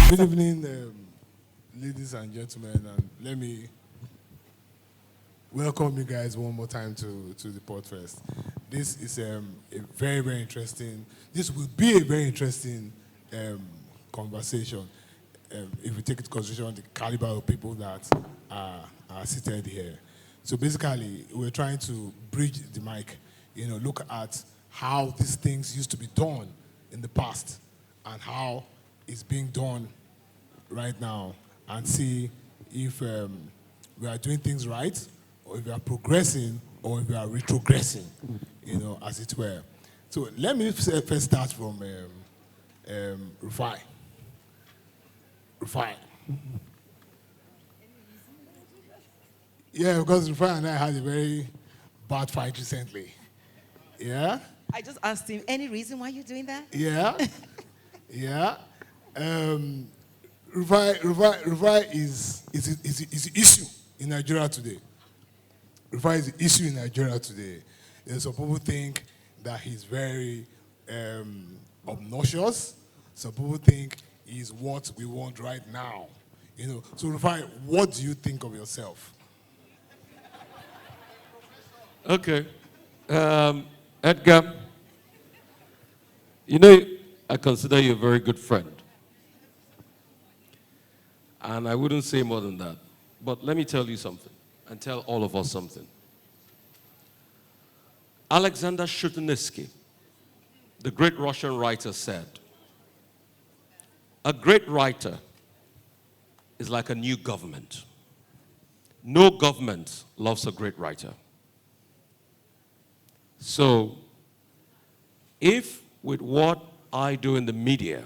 Good evening, ladies and gentlemen, and let me welcome you guys one more time to the podcast. This is a very, very interesting, this will be a very interesting conversation if we take into consideration the caliber of people that are seated here. So basically, we're trying to bridge the mic, look at how these things used to be done in the past and how it's being done right now, and see if we are doing things right, or if we are progressing, or if we are retrogressing, as it were. So let me first start from Rufai. Rufai. Yeah, because Rufai and I had a very bad fight recently. Yeah? I just asked him, any reason why you're doing that? Yeah. Yeah. Rufai is the issue in Nigeria today. Rufai is the issue in Nigeria today. Some people think that he's very obnoxious. Some people think he's what we want right now. So Rufai, what do you think of yourself? Okay. Edgar, I consider you a very good friend. And I wouldn't say more than that. But let me tell you something, and tell all of us something. Alexander Shutynitsky, the great Russian writer, said, a great writer is like a new government. No government loves a great writer. So, if with what I do in the media,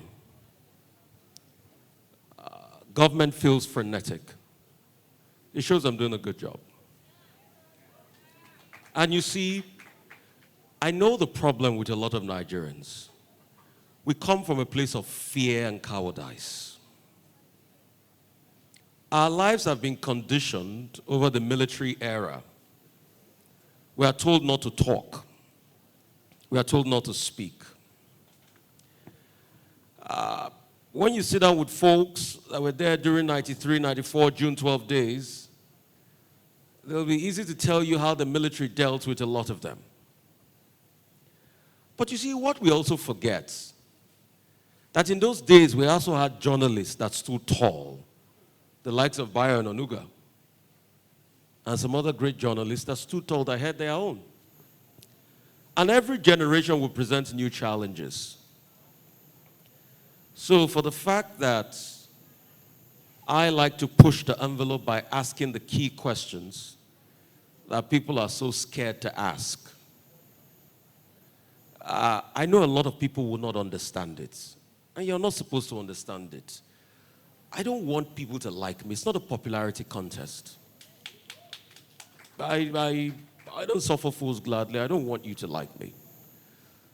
government feels frenetic, it shows I'm doing a good job. And you see, I know the problem with a lot of Nigerians. We come from a place of fear and cowardice. Our lives have been conditioned over the military era. We are told not to talk. We are told not to speak. When you sit down with folks that were there during 93, 94, June 12 days, it'll be easy to tell you how the military dealt with a lot of them. But you see, what we also forget, that in those days we also had journalists that stood tall, the likes of Bayo and Onuga, and some other great journalists that stood tall that had their own. And every generation will present new challenges. So for the fact that I like to push the envelope by asking the key questions that people are so scared to ask, I know a lot of people will not understand it. And you're not supposed to understand it. I don't want people to like me. It's not a popularity contest. I don't suffer fools gladly. I don't want you to like me.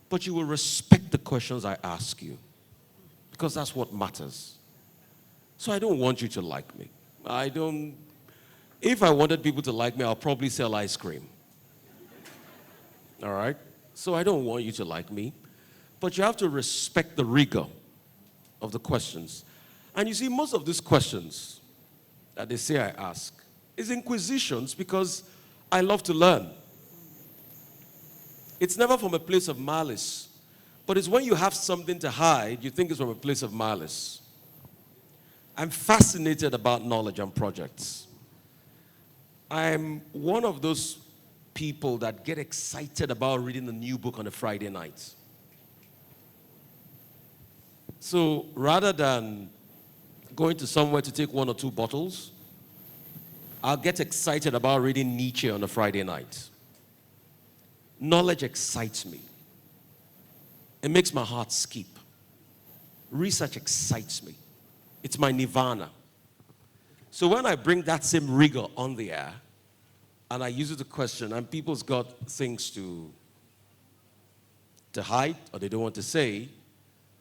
But you will respect the questions I ask you, because that's what matters. So I don't want you to like me. If I wanted people to like me, I'll probably sell ice cream. All right? So I don't want you to like me. But you have to respect the rigor of the questions. And you see, most of these questions that they say I ask is inquisitions, because I love to learn. It's never from a place of malice. But it's when you have something to hide, you think it's from a place of malice. I'm fascinated about knowledge and projects. I'm one of those people that get excited about reading a new book on a Friday night. So rather than going to somewhere to take 1 or 2 bottles, I'll get excited about reading Nietzsche on a Friday night. Knowledge excites me. It makes my heart skip. Research excites me. It's my nirvana. So when I bring that same rigor on the air, and I use it to question, and people's got things to hide, or they don't want to say,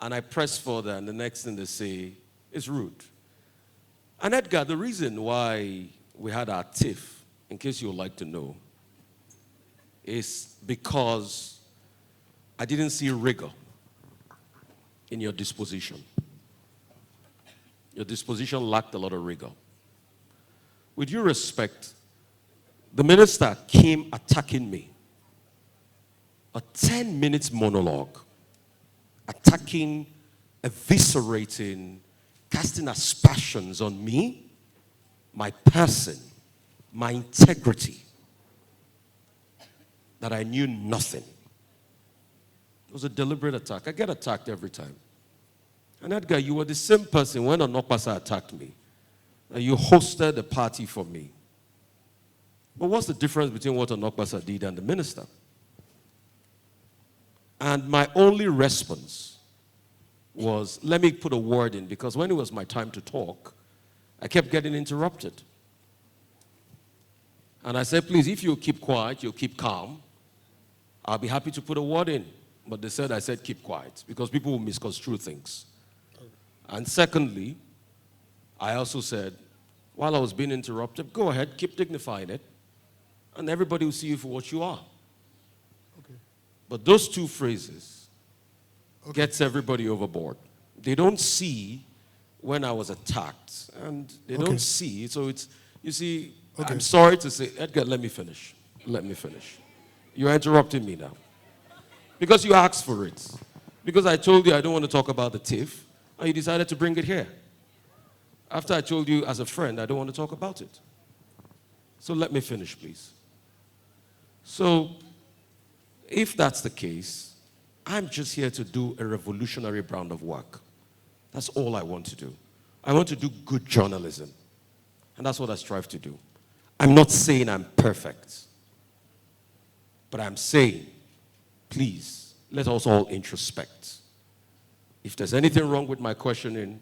and I press further, and the next thing they say is rude. And Edgar, the reason why we had our tiff, in case you would like to know, is because I didn't see rigor in your disposition. Your disposition lacked a lot of rigor. With due respect, the minister came attacking me. A 10-minute monologue, attacking, eviscerating, casting aspersions on me, my person, my integrity, that I knew nothing. It was a deliberate attack. I get attacked every time. And Edgar, you were the same person when Onyenokwe attacked me. You hosted a party for me. But what's the difference between what Onyenokwe did and the minister? And my only response was, let me put a word in, because when it was my time to talk, I kept getting interrupted. And I said, please, if you keep quiet, you'll keep calm, I'll be happy to put a word in. But they said, I said, keep quiet, because people will misconstrue things. And secondly, I also said, while I was being interrupted, go ahead, keep dignifying it, and everybody will see you for what you are. Okay. But those two phrases gets everybody overboard. They don't see when I was attacked, and they don't see. So it's, you see, I'm sorry to say, Edgar, let me finish. Let me finish. You're interrupting me now. Because you asked for it. Because I told you I don't want to talk about the TIFF, and you decided to bring it here. After I told you as a friend, I don't want to talk about it. So let me finish, please. So, if that's the case, I'm just here to do a revolutionary brand of work. That's all I want to do. I want to do good journalism. And that's what I strive to do. I'm not saying I'm perfect. But I'm saying, please, let us all introspect. If there's anything wrong with my questioning,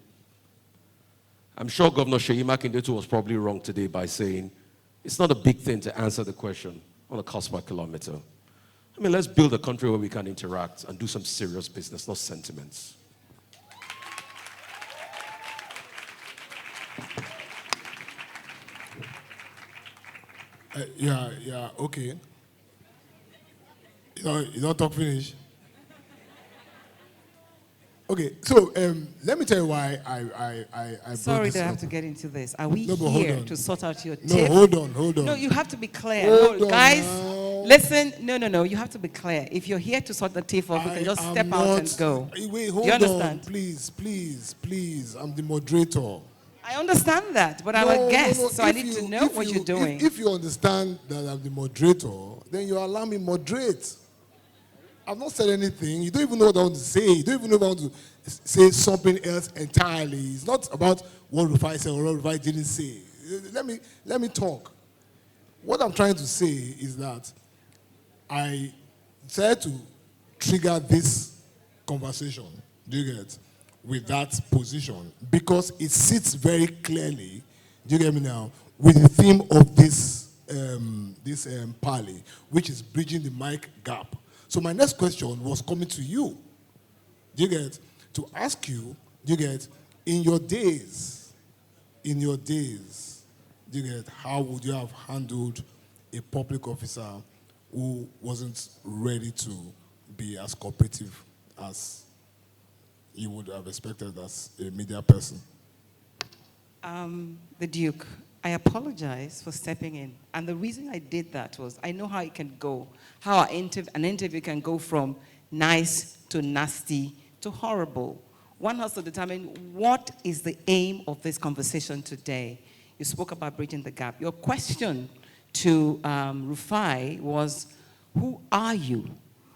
I'm sure Governor Seyi Makinde was probably wrong today by saying, it's not a big thing to answer the question on a cost per kilometer. I mean, let's build a country where we can interact and do some serious business, not sentiments. Yeah, okay. You don't talk finish. Okay, so let me tell you why I Sorry brought this that I up. have to get into this. Are we No, but hold here on. to sort out your No, tip? hold on. No, you have to be clear. Hold No, on guys, now. listen. No. You have to be clear. If you're here to sort the tip off, you can just step out and go. Wait, Do hold you on. understand? Please. I'm the moderator. I understand that, but I'm a guest, so I need to know what you're doing. If you understand that I'm the moderator, then you allow me moderate. I've not said anything. You don't even know what I want to say. You don't even know if I want to say something else entirely. It's not about what Rufai said or what Rufai didn't say. Let me talk. What I'm trying to say is that I decided to trigger this conversation, do you get, with that position, because it sits very clearly, do you get me now, with the theme of this parley, which is bridging the mic gap. So my next question was coming to you, do you get, to ask you, do you get, in your days, do you get, how would you have handled a public officer who wasn't ready to be as cooperative as you would have expected as a media person? The Duke, I apologize for stepping in. And the reason I did that was I know how it can go, how an interview can go from nice to nasty to horrible. One has to determine what is the aim of this conversation today. You spoke about bridging the gap. Your question to Rufai was, who are you?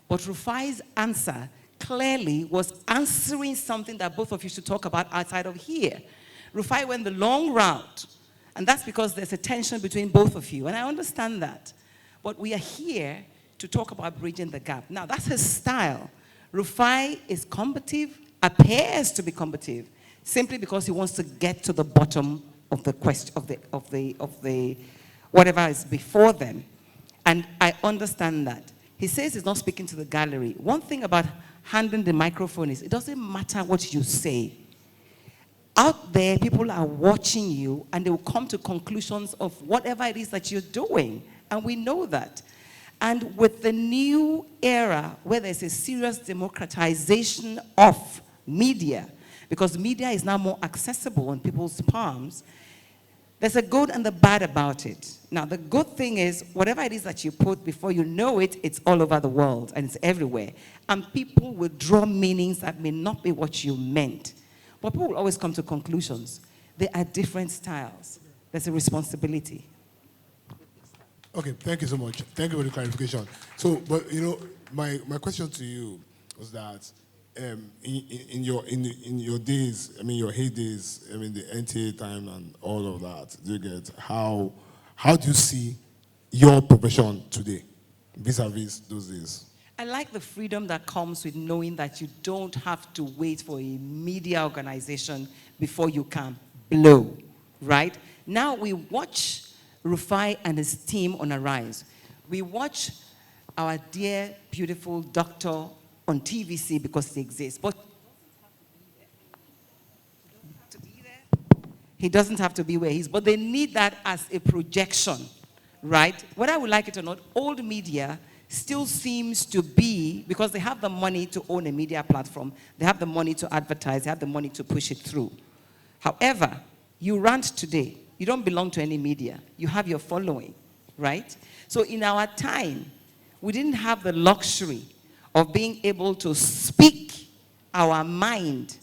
But Rufai's answer clearly was answering something that both of you should talk about outside of here. Rufai went the long route, and that's because there's a tension between both of you, and I understand that. But we are here to talk about bridging the gap. Now, that's his style. Rufai is combative, appears to be combative, simply because he wants to get to the bottom of the question, of the whatever is before them. And I understand that. He says he's not speaking to the gallery. One thing about handing the microphone is it doesn't matter what you say. Out there, people are watching you, and they will come to conclusions of whatever it is that you're doing. And we know that. And with the new era, where there's a serious democratization of media, because media is now more accessible in people's palms. There's a good and the bad about it. Now, the good thing is, whatever it is that you put, before you know it, it's all over the world and it's everywhere. And people will draw meanings that may not be what you meant. But people will always come to conclusions. There are different styles. There's a responsibility. Okay, thank you so much. Thank you for the clarification. So, but you know, my question to you was that in your days, I mean your heydays, I mean the NTA time and all of that, do you get how do you see your profession today vis-a-vis those days? I like the freedom that comes with knowing that you don't have to wait for a media organization before you can blow, right? Now we watch Rufai and his team on Arise. We watch our dear, beautiful doctor on TVC because they exist. But he doesn't have to be where he is, but they need that as a projection, right? Whether I would like it or not, old media still seems to be, because they have the money to own a media platform, they have the money to advertise, they have the money to push it through. However, you rant today, you don't belong to any media, you have your following, right? So in our time, we didn't have the luxury of being able to speak our mind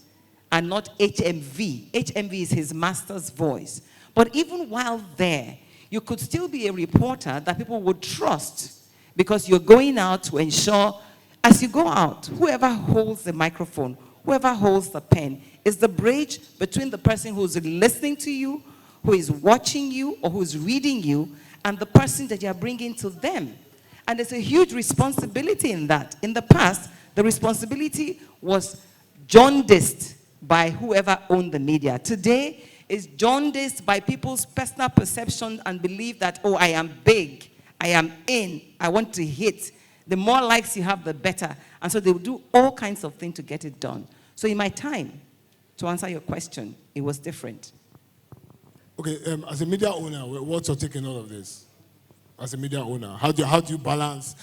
and not HMV. HMV is his master's voice. But even while there, you could still be a reporter that people would trust, because you're going out to ensure, as you go out, whoever holds the microphone, whoever holds the pen, is the bridge between the person who's listening to you, who is watching you, or who's reading you, and the person that you're bringing to them. And there's a huge responsibility in that. In the past, the responsibility was jaundiced by whoever owned the media. Today, it's jaundiced by people's personal perception and belief that, oh, I am big, I am in, I want to hit. The more likes you have, the better. And so they will do all kinds of things to get it done. So in my time, to answer your question, it was different. Okay, as a media owner, what's your take in all of this? As a media owner, how do you balance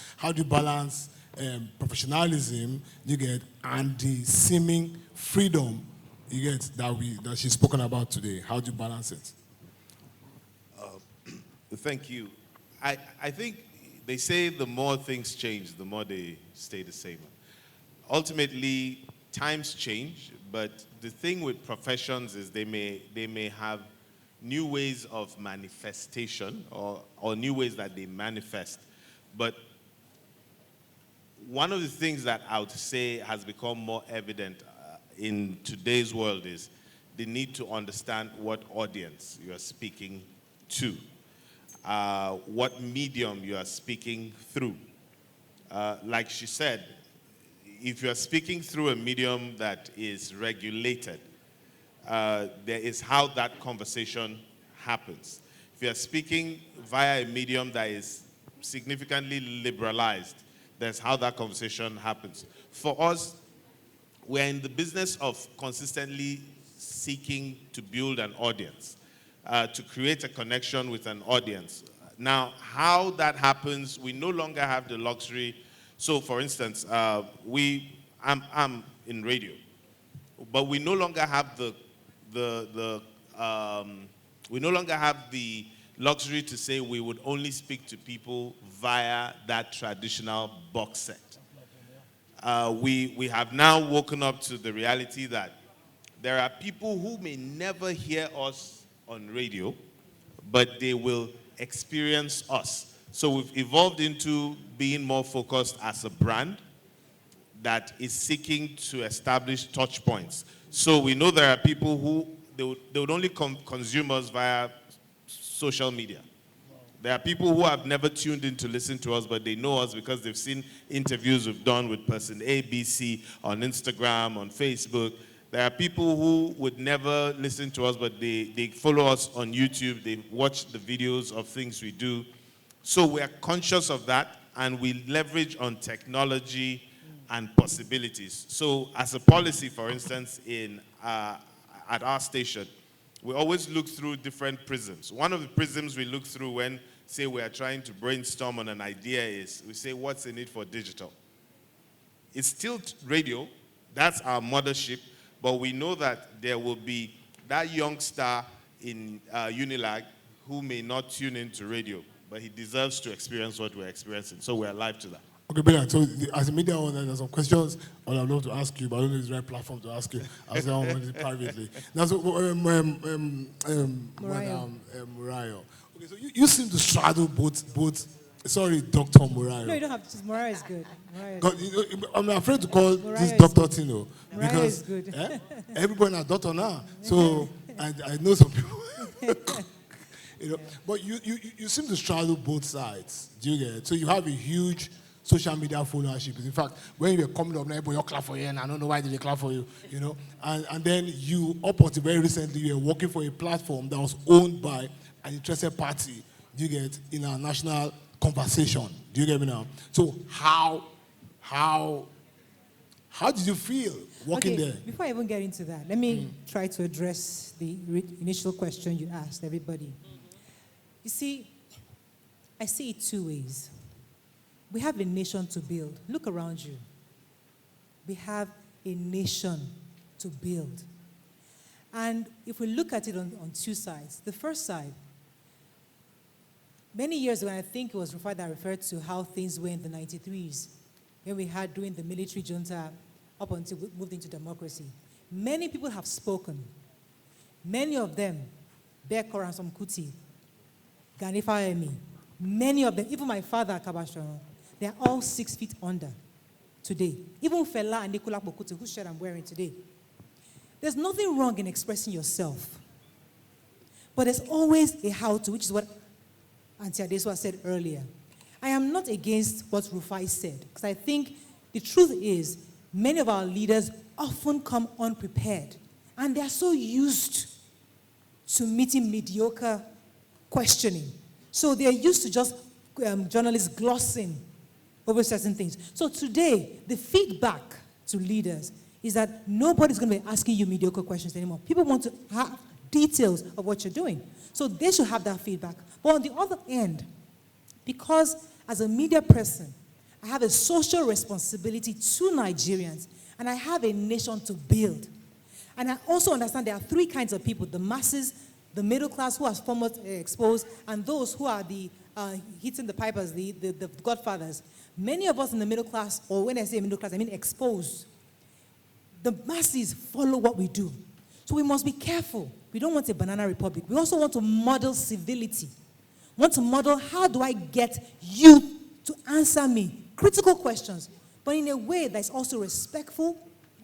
professionalism you get and the seeming freedom you get that she's spoken about today? How do you balance it? Thank you. I think they say the more things change, the more they stay the same. Ultimately, times change, but the thing with professions is they may have new ways of manifestation or new ways that they manifest. But one of the things that I would say has become more evident in today's world is the need to understand what audience you are speaking to, what medium you are speaking through. Like she said, if you are speaking through a medium that is regulated, there is how that conversation happens. If you are speaking via a medium that is significantly liberalized, that's how that conversation happens. For us, we're in the business of consistently seeking to build an audience, to create a connection with an audience. Now, how that happens, we no longer have the luxury. So, for instance, I'm in radio, but we no longer have we no longer have the luxury to say we would only speak to people via that traditional box set. We have now woken up to the reality that there are people who may never hear us on radio, but they will experience us. So we've evolved into being more focused as a brand that is seeking to establish touch points. So we know there are people who they would only consume us via social media. There are people who have never tuned in to listen to us, but they know us because they've seen interviews we've done with person A, B, C on Instagram, on Facebook. There are people who would never listen to us, but they follow us on YouTube. They watch the videos of things we do. So we are conscious of that, and we leverage on technology and possibilities. So as a policy, for instance, at our station, we always look through different prisms. One of the prisms we look through when, say, we are trying to brainstorm on an idea is, we say, what's the need for digital? It's still radio, that's our mothership, But we know that there will be that youngster in Unilag who may not tune into radio, but he deserves to experience what we're experiencing. So we're alive to that. Okay, brilliant. So as a media owner, there's some questions I would love to ask you, but I don't know if it's the right platform to ask you. I'll say I want it privately. Now, so, Morayo. Okay, so you seem to straddle both. Sorry, Dr. Morayo. No, you don't have to. Morayo is good. I'm afraid to call Morayo this Dr. Tino. Morayo Because is good. Everybody has doctor now. So I know some people. But you seem to straddle both sides. Do you get it? So you have a huge social media followership. In fact, when you were coming up, everybody clap for you, and I don't know why they clap for you, And then you, up until very recently, you were working for a platform that was owned by an interested party. Do you get it? In our national conversation? Do you get me now? So how did you feel working there? Before I even get into that, let me try to address the initial question you asked everybody. You see, I see it two ways. We have a nation to build. Look around you. We have a nation to build. And if we look at it on two sides, the first side, many years ago, I think it was Rufai that referred to how things were in the 93s, when we had during the military junta up until we moved into democracy. Many people have spoken. Many of them, Bekor and some Kuti, Ganifa Emi, many of them, even my father, Kabashon, they are all 6 feet under today. Even Fela and Nicola Bokutu, whose shirt I'm wearing today. There's nothing wrong in expressing yourself. But there's always a how-to, which is what Auntie Adesuwa said earlier. I am not against what Rufai said, because I think the truth is many of our leaders often come unprepared, and they are so used to meeting mediocre questioning. So they're used to just journalists glossing over certain things. So today, the feedback to leaders is that nobody's going to be asking you mediocre questions anymore. People want to have details of what you're doing. So they should have that feedback. But on the other end, because as a media person, I have a social responsibility to Nigerians, and I have a nation to build. And I also understand there are three kinds of people: the masses, the middle class who are somewhat exposed, and those who are the hitting the pipers, the godfathers. Many of us in the middle class, or when I say middle class, I mean exposed. The masses follow what we do. So we must be careful. We don't want a banana republic. We also want to model civility. We want to model, how do I get you to answer me critical questions, but in a way that's also respectful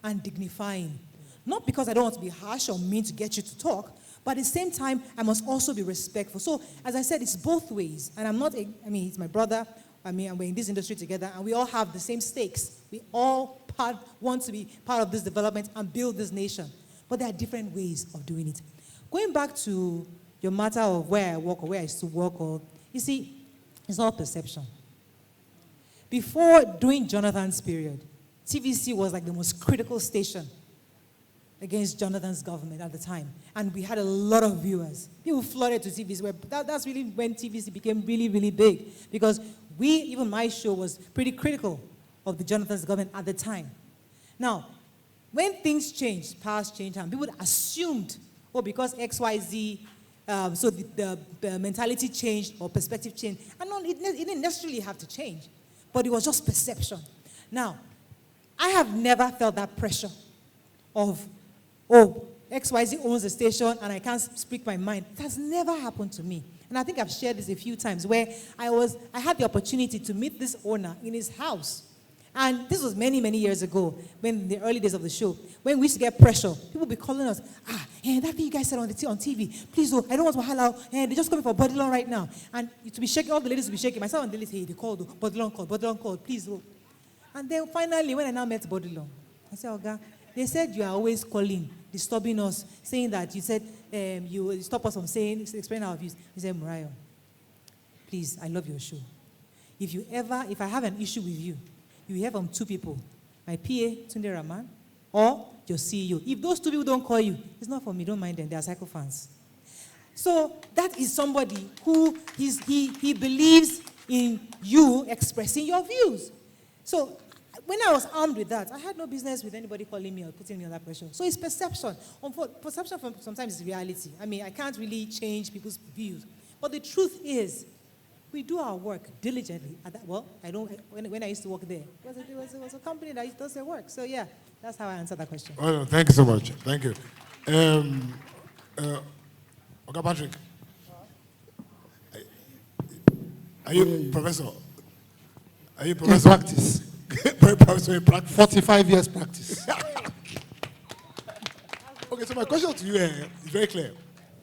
and dignifying. Not because I don't want to be harsh or mean to get you to talk, but at the same time, I must also be respectful. So, as I said, it's both ways. And he's my brother. And we're in this industry together, and we all have the same stakes. We all want to be part of this development and build this nation. But there are different ways of doing it. Going back to your matter of where I work or where I used to work, you see, it's all perception. During Jonathan's period, TVC was like the most critical station against Jonathan's government at the time. And we had a lot of viewers. People flooded to TVC. That's really when TVC became really, really big. Because even my show was pretty critical of the Jonathan's government at the time. Now, when things changed, powers changed, and people assumed, because XYZ, so the mentality changed or perspective changed. And no, it didn't necessarily have to change, but it was just perception. Now, I have never felt that pressure of, XYZ owns the station and I can't speak my mind. It has never happened to me. And I think I've shared this a few times where I had the opportunity to meet this owner in his house. And this was many, many years ago, when in the early days of the show, when we used to get pressure. People would be calling us, that thing you guys said on TV, please, I don't want to holler, they're just coming for Bodilon right now. And to be shaking, all the ladies would be shaking. Myself and the ladies, they called, Bodilon called, please. And then finally, when I now met Bodilon, I said, Oga, they said you are always calling, disturbing us, saying that you said you will stop us from explaining our views. He said, Morayo, please, I love your show. If I have an issue with you, you hear from two people, my PA, Tunde Rahman, or your CEO. If those two people don't call you, it's not for me, don't mind them, they are cycle fans. So that is somebody who he believes in you expressing your views. So when I was armed with that, I had no business with anybody calling me or putting me under pressure. So it's perception. Perception sometimes is reality. I mean, I can't really change people's views. But the truth is, we do our work diligently. Well, I don't. When I used to work there, it was a company that does their work. So yeah, that's how I answer that question. Oh, no, thank you so much. Thank you. Okay, Patrick. Are you professor? Are you professor? In practice. Professor in practice. 45 years practice. Okay, so my question to you is very clear.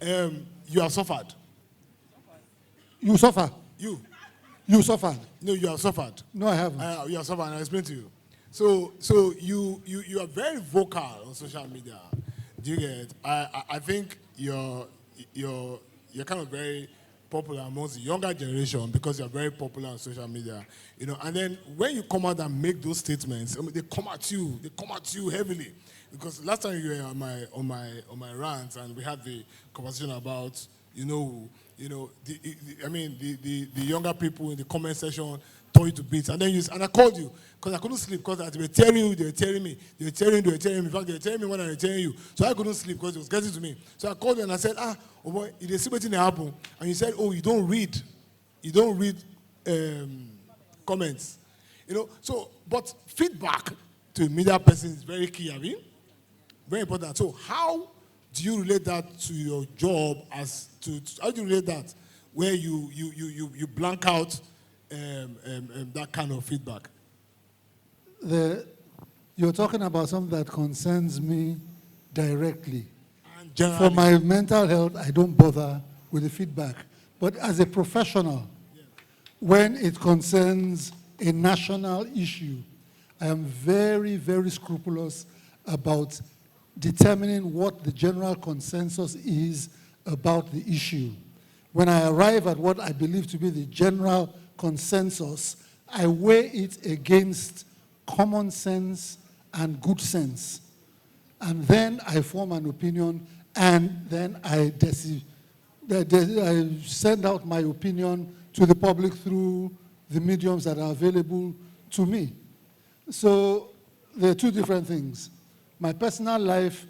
You have suffered. You suffer. You suffered. No, you have suffered. No, I haven't. You have suffered, and I'll explain to you. So you are very vocal on social media. Do you get it? I think you're kind of very popular amongst the younger generation because you're very popular on social media. You know, and then when you come out and make those statements, I mean, they come at you heavily. Because last time you were on my rants and we had the conversation about, the younger people in the comment section tore you to bits. And I called you because I couldn't sleep because they were tearing you, they were tearing me. They were tearing me. In fact, they were tearing me when they were tearing you. So I couldn't sleep because it was getting to me. So I called you and I said, oh boy, it is something that happened. And you said, oh, you don't read comments. You know, so, but feedback to a media person is very key, I mean. Very important. So how do you relate that to your job how do you relate that where you blank out that kind of feedback? You're talking about something that concerns me directly. And generally, for my mental health, I don't bother with the feedback. But as a professional, when it concerns a national issue, I am very, very scrupulous about determining what the general consensus is about the issue. When I arrive at what I believe to be the general consensus, I weigh it against common sense and good sense. And then I form an opinion, and then I send out my opinion to the public through the mediums that are available to me. So there are two different things. My personal life,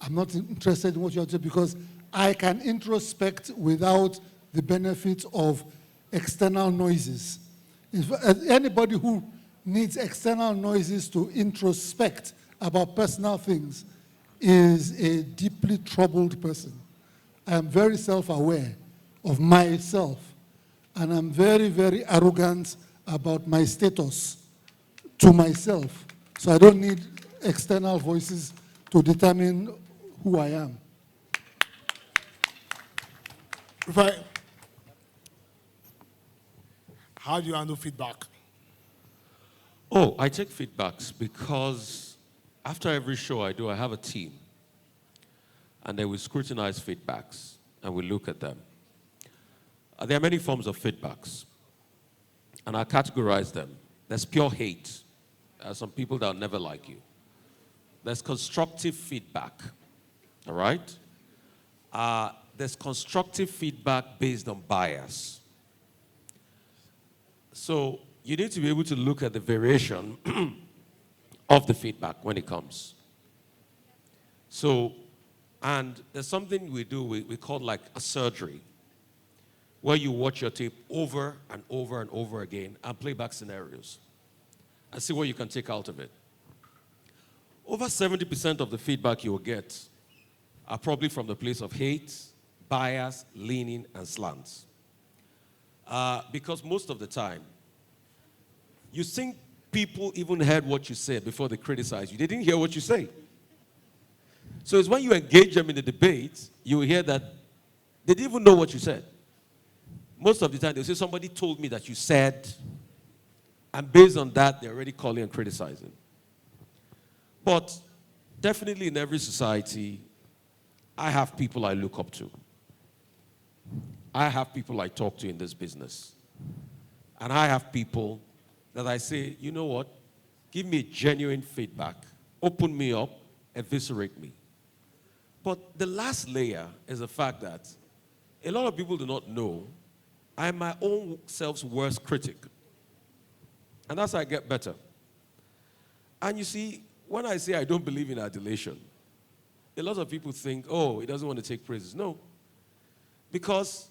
I'm not interested in what you have to say because I can introspect without the benefit of external noises. Anybody who needs external noises to introspect about personal things is a deeply troubled person. I am very self-aware of myself, and I'm very, very arrogant about my status to myself. So I don't need external voices to determine who I am. Rufai, how do you handle feedback? Oh, I take feedbacks because after every show I do, I have a team. And they will scrutinize feedbacks and we look at them. There are many forms of feedbacks. And I categorize them. There's pure hate. There are some people that will never like you. There's constructive feedback, all right? There's constructive feedback based on bias. So you need to be able to look at the variation of the feedback when it comes. So, and there's something we do, we call like a surgery, where you watch your tape over and over and over again and play back scenarios and see what you can take out of it. Over 70% of the feedback you will get are probably from the place of hate, bias, leaning, and slants. Because most of the time, you think people even heard what you said before they criticize you. They didn't hear what you say. So it's when you engage them in the debate, you will hear that they didn't even know what you said. Most of the time, they'll say, somebody told me that you said, and based on that, they're already calling and criticizing. But definitely in every society, I have people I look up to. I have people I talk to in this business. And I have people that I say, you know what? Give me genuine feedback. Open me up, eviscerate me. But the last layer is the fact that a lot of people do not know I am my own self's worst critic. And that's how I get better. And you see, when I say I don't believe in adulation, a lot of people think, oh, he doesn't want to take praises. No. Because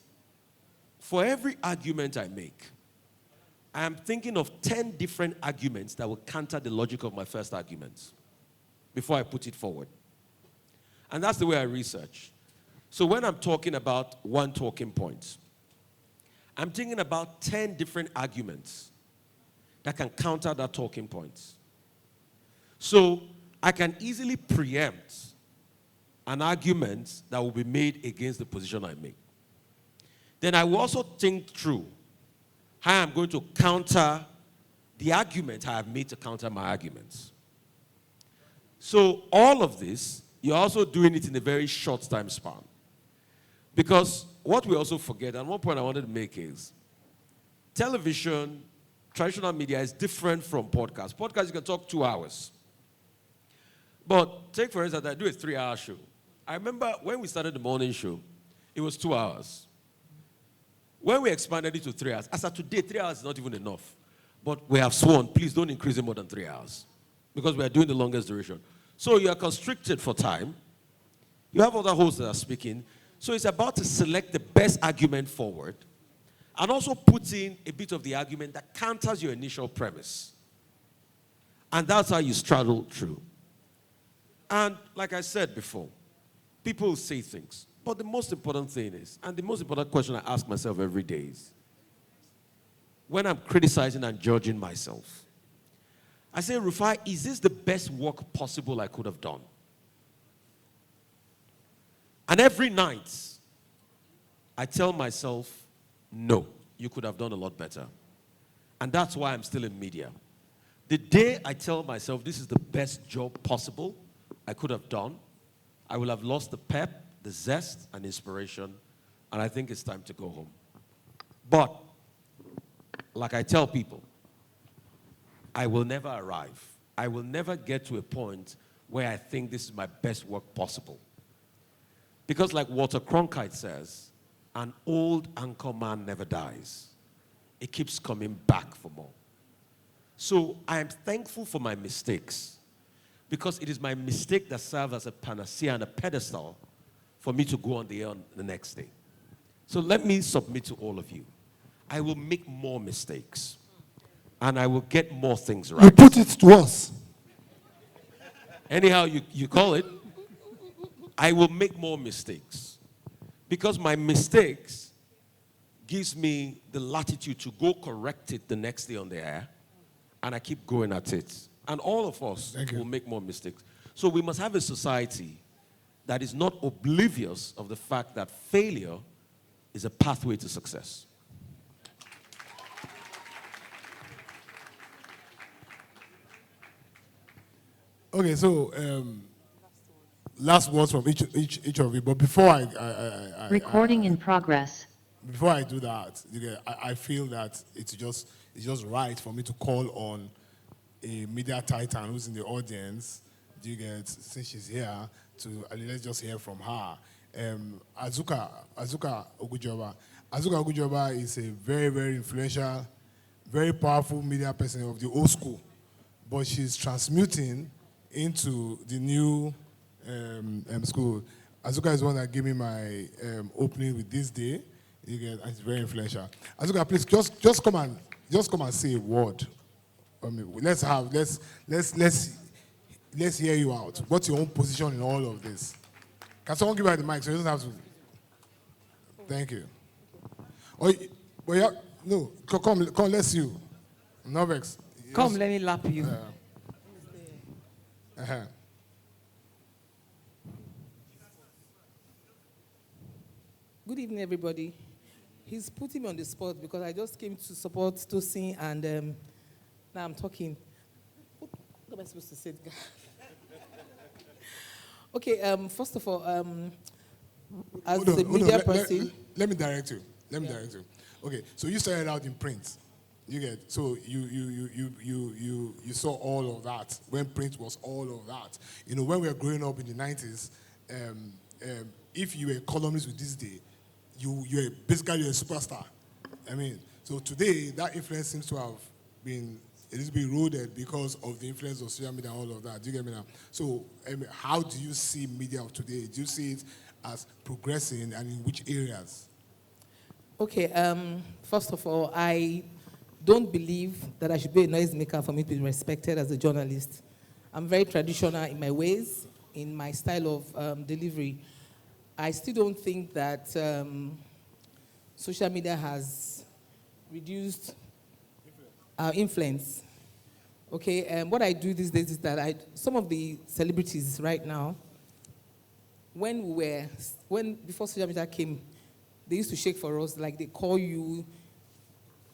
for every argument I make, I am thinking of 10 different arguments that will counter the logic of my first argument before I put it forward. And that's the way I research. So when I'm talking about one talking point, I'm thinking about 10 different arguments that can counter that talking point. So I can easily preempt an argument that will be made against the position I make. Then I will also think through how I'm going to counter the argument I have made to counter my arguments. So all of this, you're also doing it in a very short time span. Because what we also forget, and one point I wanted to make is, television, traditional media is different from podcasts. Podcasts, you can talk 2 hours. But take, for instance, I do a 3-hour show. I remember when we started the morning show, it was 2 hours. When we expanded it to 3 hours, as of today, 3 hours is not even enough. But we have sworn, please don't increase it more than 3 hours, because we are doing the longest duration. So you are constricted for time. You have other hosts that are speaking. So it's about to select the best argument forward and also put in a bit of the argument that counters your initial premise. And that's how you straddle through. And like I said before, people say things. But the most important thing is, and the most important question I ask myself every day is, when I'm criticizing and judging myself, I say, Rufai, is this the best work possible I could have done? And every night, I tell myself, no, you could have done a lot better. And that's why I'm still in media. The day I tell myself this is the best job possible I could have done, I will have lost the pep, the zest, and inspiration, and I think it's time to go home. But, like I tell people, I will never arrive. I will never get to a point where I think this is my best work possible. Because like Walter Cronkite says, an old anchor man never dies. It keeps coming back for more. So I am thankful for my mistakes, because it is my mistake that serves as a panacea and a pedestal for me to go on the air on the next day. So let me submit to all of you. I will make more mistakes, and I will get more things right. You put it to us. Anyhow you call it. I will make more mistakes, because my mistakes gives me the latitude to go correct it the next day on the air, and I keep going at it. And all of us will make more mistakes. So we must have a society that is not oblivious of the fact that failure is a pathway to success. Okay, so last words from each of you. But before Recording in progress. before I do that, I feel that it's just right for me to call on a media titan who's in the audience. Do you get, since she's here, let's just hear from her. Azuka Ogujoba. Azuka Ogujoba is a very, very influential, very powerful media person of the old school, but she's transmuting into the new school. Azuka is the one that gave me my opening with This Day. You get, and it's very influential. Azuka, please just come and say a word. I mean, let's hear you out. What's your own position in all of this? Can someone give her the mic so you don't have to? Thank you. Oh, well, yeah, no, come, let's see you. Novex. Come, let me lap you. Good evening, everybody. He's putting me on the spot because I just came to support Tosin, and now I'm talking. What am I supposed to say? Okay, first of all, as a media person... Let me direct you. Okay, so you started out in print. You get, so you saw all of that when print was all of that. You know, when we were growing up in the 90s, if you were a columnist with This Day, you're basically a superstar. I mean, so today that influence seems to have been it is being eroded because of the influence of social media and all of that. Do you get me now? So, how do you see media of today? Do you see it as progressing, and in which areas? Okay, first of all, I don't believe that I should be a noisemaker for me to be respected as a journalist. I'm very traditional in my ways, in my style of delivery. I still don't think that social media has reduced our influence. Okay, what I do these days is that some of the celebrities right now, before social media came, they used to shake for us, like they call you,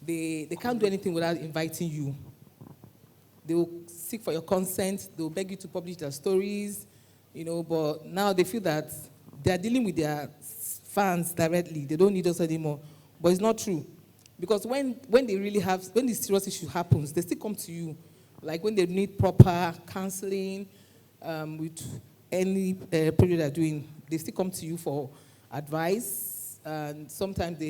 they can't do anything without inviting you. They will seek for your consent, they will beg you to publish their stories, but now they feel that they are dealing with their fans directly. They don't need us anymore. But it's not true. Because when the serious issue happens, they still come to you. Like when they need proper counseling with any period they're doing, they still come to you for advice. And sometimes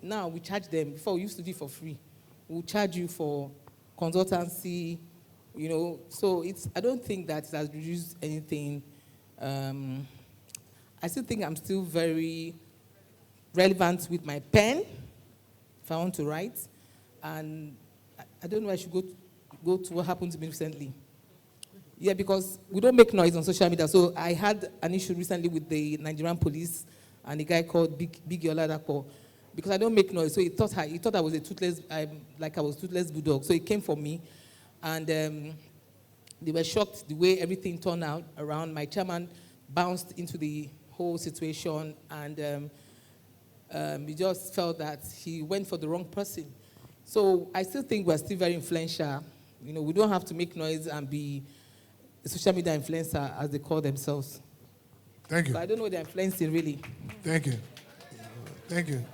now we charge them. Before we used to do it for free. We'll charge you for consultancy, So I don't think that it has reduced anything. I still think I'm still very relevant with my pen, if I want to write. And I don't know if I should go to what happened to me recently. Yeah, because we don't make noise on social media. So I had an issue recently with the Nigerian police and a guy called Big Yoladako, because I don't make noise. So he thought I was a toothless, like I was toothless bulldog. So he came for me, and they were shocked the way everything turned out around. My chairman bounced into the whole situation, and we just felt that he went for the wrong person. So I still think we're still very influential. We don't have to make noise and be a social media influencer, as they call themselves. Thank you. But I don't know what they're influencing, really. Thank you. Thank you.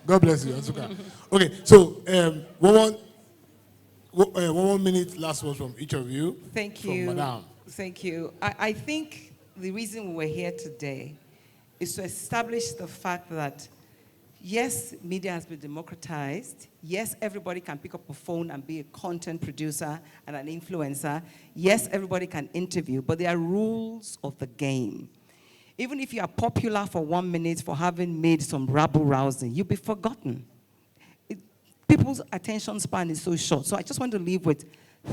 God bless you, Azuka. Okay, so one more minute, last word from each of you. Thank you. From Madame. Thank you. I think the reason we're here today is to establish the fact that, yes, media has been democratized. Yes, everybody can pick up a phone and be a content producer and an influencer. Yes, everybody can interview, but there are rules of the game. Even if you are popular for 1 minute for having made some rabble-rousing, you'll be forgotten. People's attention span is so short. So I just want to leave with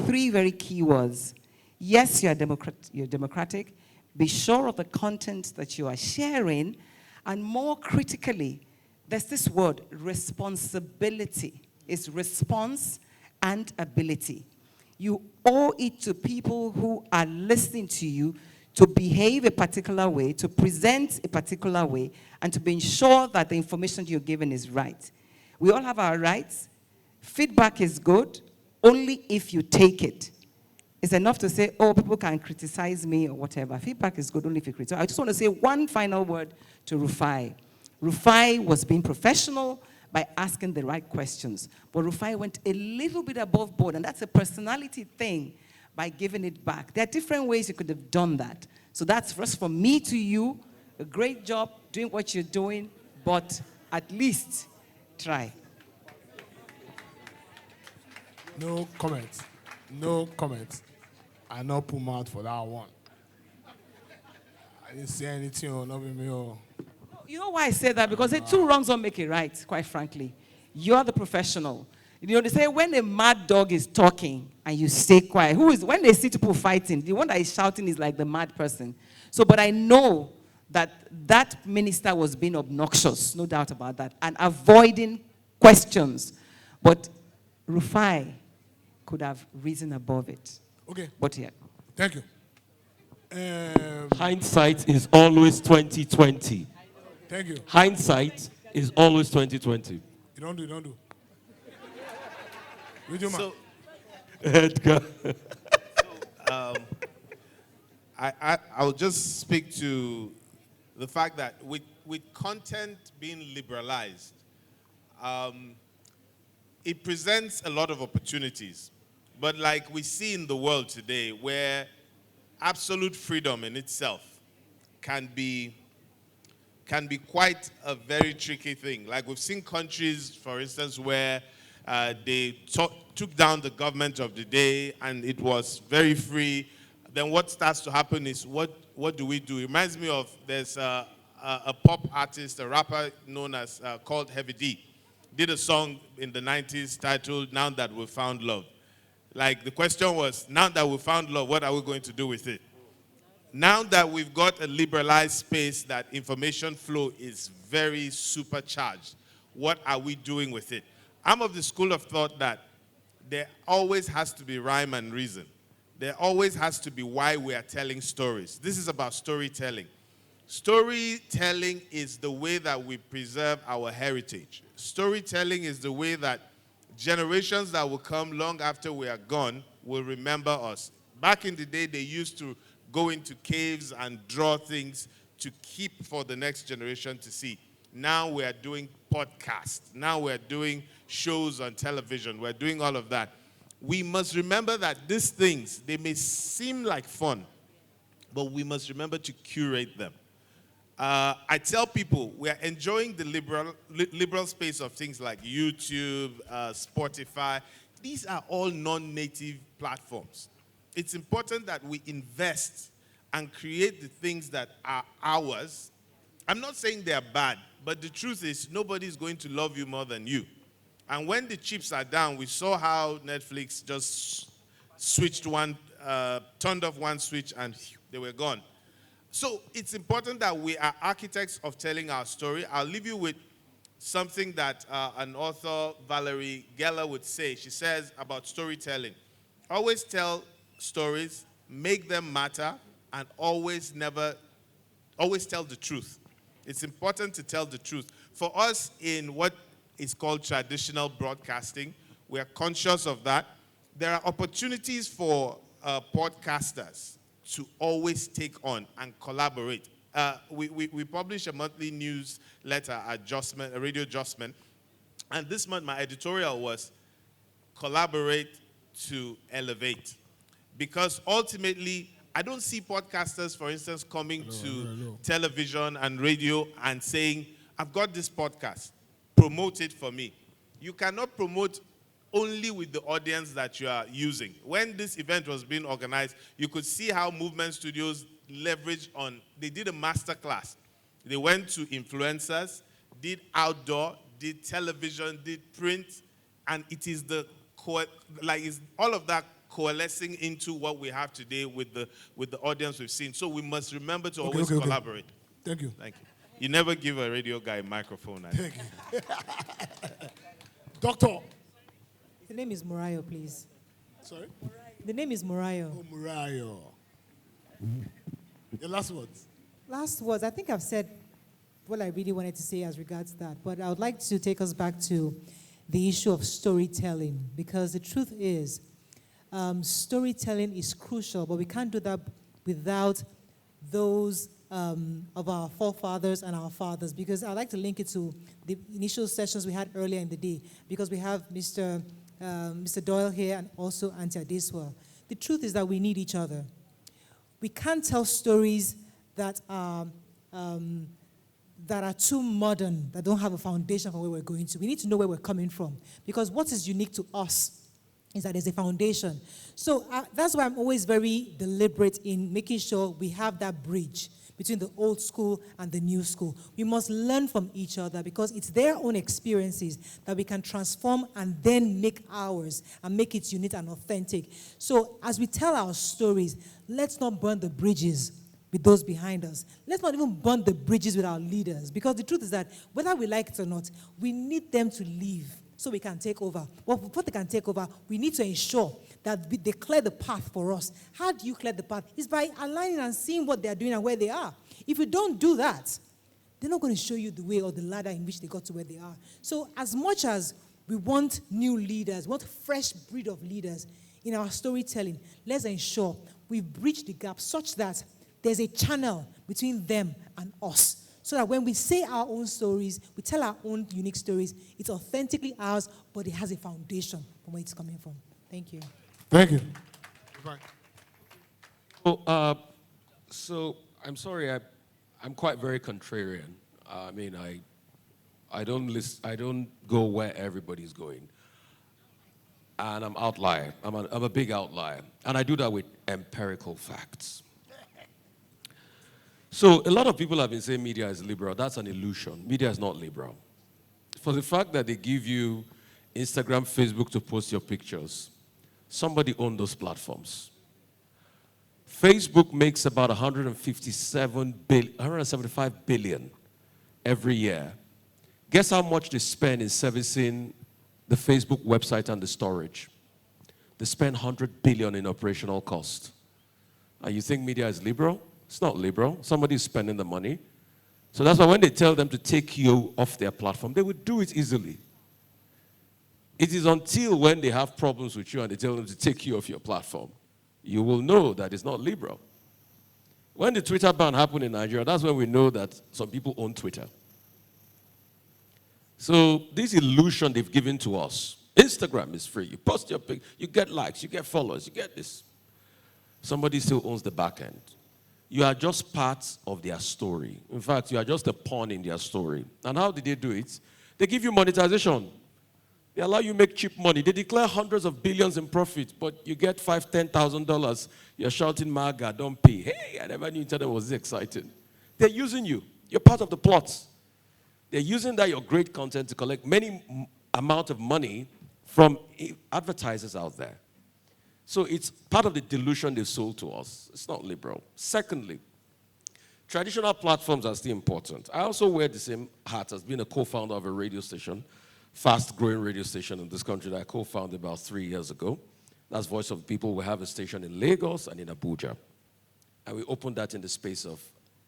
3 very key words. Yes, you're democratic. Be sure of the content that you are sharing. And more critically, there's this word, responsibility. It's response and ability. You owe it to people who are listening to you to behave a particular way, to present a particular way, and to be ensure that the information you're given is right. We all have our rights. Feedback is good only if you take it. It's enough to say, oh, people can criticize me or whatever. Feedback is good only if you criticize. I just want to say one final word to Rufai. Rufai was being professional by asking the right questions. But Rufai went a little bit above board, and that's a personality thing, by giving it back. There are different ways you could have done that. So that's first from me to you. A great job doing what you're doing, but at least try. No comments. No comments. I not put mouth for that one. I didn't say anything or nothing. You know why I say that? Because 2 wrongs don't make it right, quite frankly. You're the professional. They say when a mad dog is talking and you stay quiet, when they see people fighting, the one that is shouting is like the mad person. So, but I know that minister was being obnoxious, no doubt about that, and avoiding questions. But Rufai could have risen above it. Okay. But yeah. Thank you. Hindsight is always 2020. Thank you. Hindsight is always 2020. You don't do. So, Edgar. I'll just speak to the fact that with content being liberalized, it presents a lot of opportunities. But like we see in the world today, where absolute freedom in itself can be quite a very tricky thing. Like we've seen countries, for instance, where They took down the government of the day, and it was very free. Then what starts to happen is, what do we do? It reminds me of, there's a pop artist, a rapper known as called Heavy D. Did a song in the 90s titled Now That We Found Love. Like, the question was, now that we found love, what are we going to do with it? Now that we've got a liberalized space that information flow is very supercharged, what are we doing with it? I'm of the school of thought that there always has to be rhyme and reason. There always has to be why we are telling stories. This is about storytelling. Storytelling is the way that we preserve our heritage. Storytelling is the way that generations that will come long after we are gone will remember us. Back in the day, they used to go into caves and draw things to keep for the next generation to see. Now we are doing podcasts. Now we are doing shows on television. We're doing all of that. We must remember that these things, they may seem like fun, but we must remember to curate them. I tell people we are enjoying the liberal space of things like YouTube, Spotify. These are all non-native platforms. It's important that we invest and create the things that are ours. I'm not saying they're bad, but the truth is nobody's going to love you more than you. And when the chips are down, we saw how Netflix just turned off one switch and they were gone. So it's important that we are architects of telling our story. I'll leave you with something that an author, Valerie Geller, would say. She says about storytelling, always tell stories, make them matter, and always tell the truth. It's important to tell the truth. For us in what is called traditional broadcasting, we are conscious of that. There are opportunities for podcasters to always take on and collaborate. We publish a monthly newsletter at Jusmen, Radio Jusmen, and this month my editorial was collaborate to elevate. Because ultimately, I don't see podcasters, for instance, coming to television and radio and saying, I've got this podcast, promote it for me. You cannot promote only with the audience that you are using. When this event was being organized, you could see how Movement Studios leveraged on, they did a master class. They went to influencers, did outdoor, did television, did print, and it is all of that coalescing into what we have today with the audience we've seen. So we must remember to always collaborate. Thank you. Thank you. You never give a radio guy a microphone. Thank you. Doctor. The name is Morayo, please. Sorry? The name is Morayo. Oh, Morayo. Your last words. Last words. I think I've said what I really wanted to say as regards that, but I would like to take us back to the issue of storytelling, because the truth is, storytelling is crucial, but we can't do that without those of our forefathers and our fathers, because I'd like to link it to the initial sessions we had earlier in the day, because we have Mr. Doyle here and also Auntie Adesuwa. The truth is that we need each other. We can't tell stories that are too modern, that don't have a foundation for where we're going to. We need to know where we're coming from, because what is unique to us is that there's a foundation. So that's why I'm always very deliberate in making sure we have that bridge between the old school and the new school. We must learn from each other, because it's their own experiences that we can transform and then make ours and make it unique and authentic. So as we tell our stories, let's not burn the bridges with those behind us. Let's not even burn the bridges with our leaders, because the truth is that whether we like it or not, we need them to leave so we can take over. Well, before they can take over, we need to ensure that they clear the path for us. How do you clear the path? It's by aligning and seeing what they're doing and where they are. If you don't do that, they're not going to show you the way or the ladder in which they got to where they are. So as much as we want new leaders, we want fresh breed of leaders in our storytelling, let's ensure we bridge the gap such that there's a channel between them and us, so that when we say our own stories, we tell our own unique stories, it's authentically ours, but it has a foundation from where it's coming from. Thank you. Thank you. So I'm sorry, I'm quite very contrarian. I mean, I don't go where everybody's going. and I'm outlier. I'm a big outlier. And I do that with empirical facts. So a lot of people have been saying media is liberal. That's an illusion. Media is not liberal. For the fact that they give you Instagram, Facebook to post your pictures, somebody owned those platforms. Facebook makes about 175 billion every year. Guess how much they spend in servicing the Facebook website and the storage? They spend 100 billion in operational cost. And you think media is liberal? It's not liberal. Somebody is spending the money. So that's why when they tell them to take you off their platform, they would do it easily. It is until when they have problems with you and they tell them to take you off your platform, you will know that it's not liberal. When the Twitter ban happened in Nigeria, that's when we know that some people own Twitter. So this illusion they've given to us, Instagram is free. You post your pic, you get likes, you get followers, you get this. Somebody still owns the back end. You are just part of their story. In fact, you are just a pawn in their story. And how did they do it? They give you monetization. They allow you to make cheap money. They declare hundreds of billions in profit, but you get $5,000, $10,000. You're shouting, MAGA, don't pay. Hey, I never knew internet was this exciting. They're using you. You're part of the plot. They're using that your great content to collect many amount of money from advertisers out there. So it's part of the delusion they've sold to us. It's not liberal. Secondly, traditional platforms are still important. I also wear the same hat as being a co-founder of a radio station, fast-growing radio station in this country that I co-founded about 3 years ago. That's Voice of People. We have a station in Lagos and in Abuja. And we opened that in the space of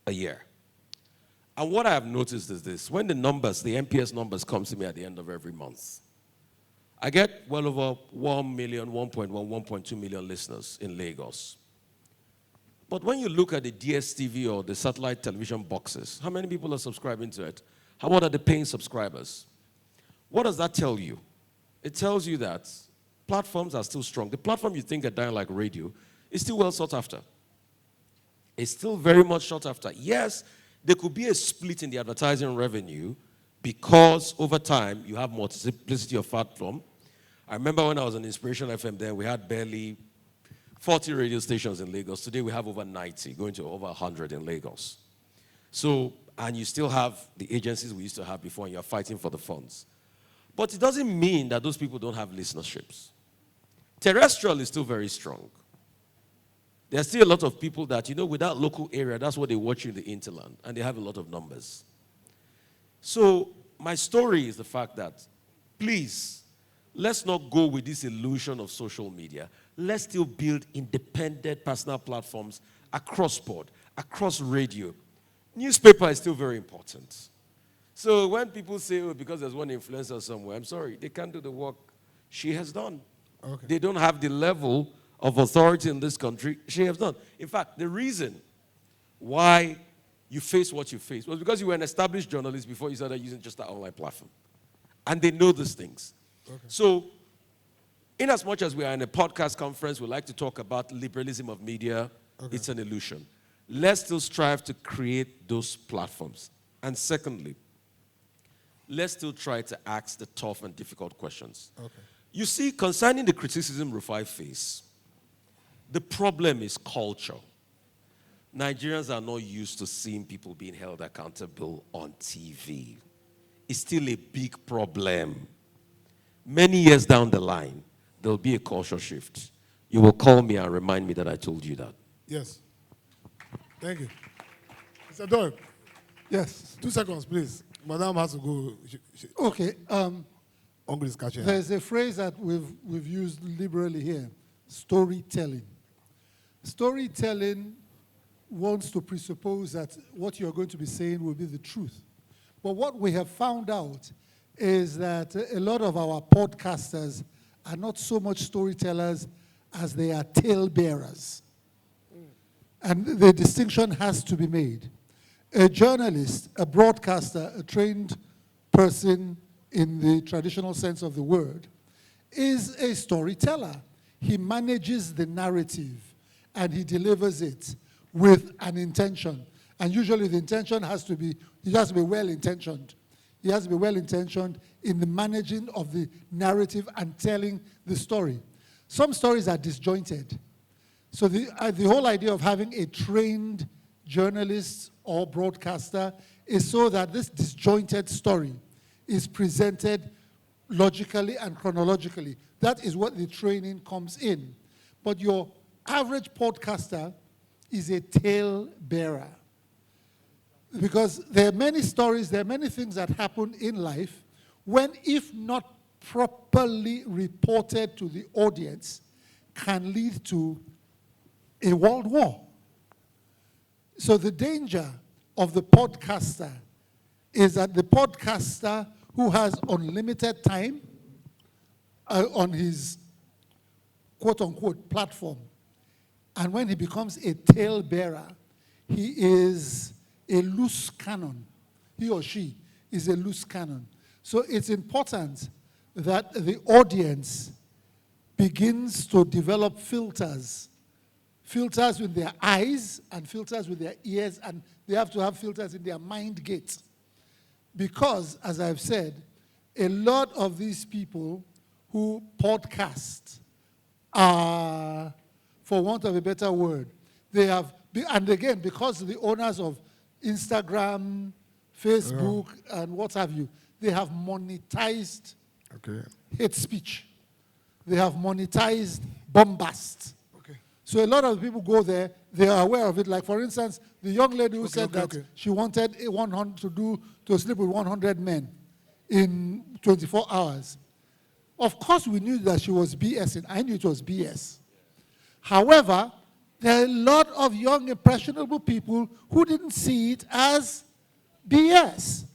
a year. And what I have noticed is this. When the numbers, the NPS numbers come to me at the end of every month, I get well over 1 million, 1.1, 1.2 million listeners in Lagos. But when you look at the DSTV or the satellite television boxes, how many people are subscribing to it? What are the paying subscribers? What does that tell you? It tells you that platforms are still strong. The platform you think are dying like radio is still well sought after. It's still very much sought after. Yes, there could be a split in the advertising revenue because over time you have multiplicity of platform. I remember when I was on Inspiration FM then, we had barely 40 radio stations in Lagos. Today we have over 90, going to over 100 in Lagos. So, and you still have the agencies we used to have before and you're fighting for the funds. But it doesn't mean that those people don't have listenerships. Terrestrial is still very strong. There are still a lot of people that, with that local area, that's what they watch in the interland, and they have a lot of numbers. So my story is the fact that, please, let's not go with this illusion of social media. Let's still build independent personal platforms across board, across radio. Newspaper is still very important. So when people say, because there's one influencer somewhere, I'm sorry, they can't do the work she has done. Okay. They don't have the level of authority in this country she has done. In fact, the reason why you face what you face was because you were an established journalist before you started using just that online platform. And they know these things. Okay. So, in as much as we are in a podcast conference, we like to talk about liberalism of media. Okay. It's an illusion. Let's still strive to create those platforms. And secondly, let's still try to ask the tough and difficult questions. Okay. You see, concerning the criticism Rufai faced, the problem is culture. Nigerians are not used to seeing people being held accountable on TV. It's still a big problem. Many years down the line, there'll be a culture shift. You will call me and remind me that I told you that. Yes. Thank you. Mr. Doyle. Yes. 2 seconds, please. Madam has to go. Okay. Hungry is catching. There's a phrase that we've used liberally here, storytelling. Storytelling wants to presuppose that what you're going to be saying will be the truth. But what we have found out is that a lot of our podcasters are not so much storytellers as they are tale-bearers. And the distinction has to be made. A journalist, a broadcaster, a trained person in the traditional sense of the word, is a storyteller. He manages the narrative and he delivers it with an intention. And usually the intention has to be well-intentioned. He has to be well-intentioned in the managing of the narrative and telling the story. Some stories are disjointed. So the whole idea of having a trained journalist or broadcaster is so that this disjointed story is presented logically and chronologically. That is what the training comes in. But your average podcaster is a tale bearer. Because there are many stories, there are many things that happen in life when, if not properly reported to the audience, can lead to a world war. So the danger of the podcaster is that the podcaster who has unlimited time on his quote-unquote platform, and when he becomes a tale bearer, he is a loose cannon. He or she is a loose cannon. So it's important that the audience begins to develop filters with their eyes and filters with their ears, and they have to have filters in their mind gate. Because, as I've said, a lot of these people who podcast are, for want of a better word, they have, and again, because the owners of Instagram, Facebook, and what have you, they have monetized hate speech. They have monetized bombast. So a lot of people go there, they are aware of it. Like, for instance, the young lady who said that she wanted 100 to sleep with 100 men in 24 hours. Of course, we knew that she was BSing. I knew it was BS. However, there are a lot of young, impressionable people who didn't see it as BS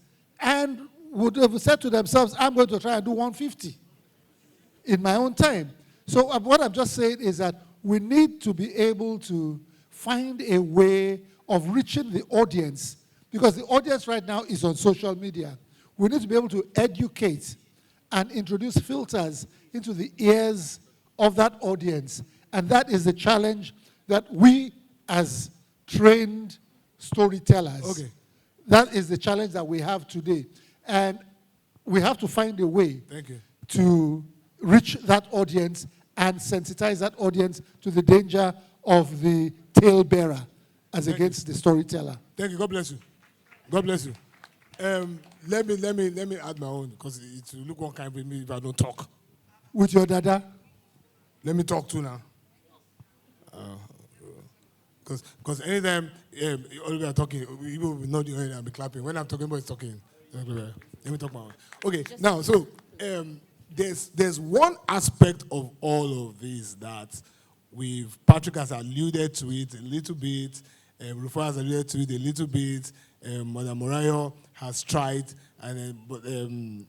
and would have said to themselves, I'm going to try and do 150 in my own time. So what I'm just saying is that we need to be able to find a way of reaching the audience, because the audience right now is on social media. We need to be able to educate and introduce filters into the ears of that audience. And that is the challenge that we, as trained storytellers, that is the challenge that we have today. And we have to find a way to reach that audience and sensitize that audience to the danger of the tale bearer as against the storyteller. Thank you. God bless you. God bless you. Let me add my own, because it will look one kind with me if I don't talk. With your dada? Let me talk too now. Because anytime all we are talking, people will know I'll be clapping. When I'm talking about talking, let me talk my own. Okay, now, so there's one aspect of all of this that Patrick has alluded to it a little bit, Rufai has alluded to it a little bit, Madam Morayo has tried, and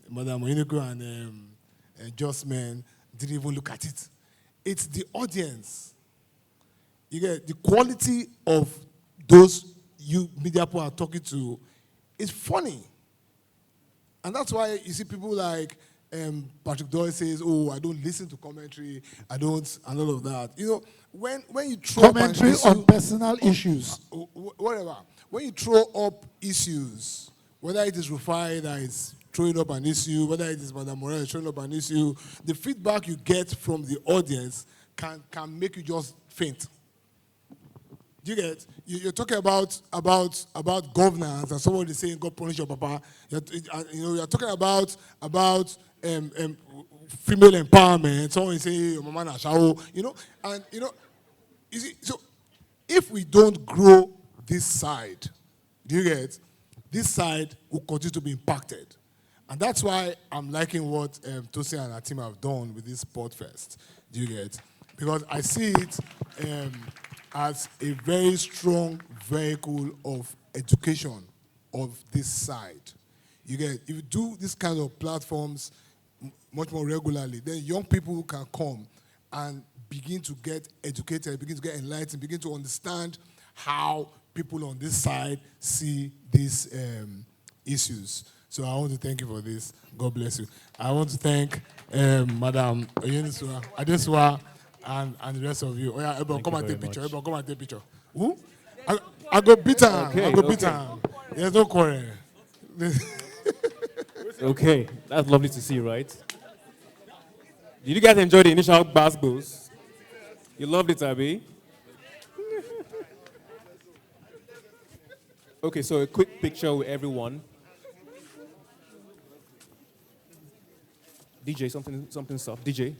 Madam Onyenokwe and Jusmen didn't even look at it. It's the audience. You get the quality of those you media people are talking to is funny. And that's why you see people like Patrick Doyle says, oh, I don't listen to commentary, I don't, and all of that. You know, when you throw commentary up an issue, on personal issues. Whatever. When you throw up issues, whether it is Rufai that is throwing up an issue, whether it is Madam Morayo throwing up an issue, the feedback you get from the audience can make you just faint. You get, you're talking about governance, and somebody saying God punish your papa. You're talking about female empowerment. Someone is saying your mama na shawo. You see, so if we don't grow this side, do you get? This side will continue to be impacted, and that's why I'm liking what Tosin and her team have done with this Podfest. Do you get? Because I see it as a very strong vehicle of education of this side. You get, if you do this kind of platforms much more regularly, then young people can come and begin to get educated, begin to get enlightened, begin to understand how people on this side see these issues. So I want to thank you for this. God bless you. I want to thank Madam Adesuwa, and the rest of you. Oh yeah, everyone come and take picture. Everyone come and take picture. Who? I go beat her. I go beat her. There's no quarrel. Okay, that's lovely to see, right? Did you guys enjoy the initial basketballs? You loved it, Abby? Okay, so a quick picture with everyone. DJ, something soft. DJ.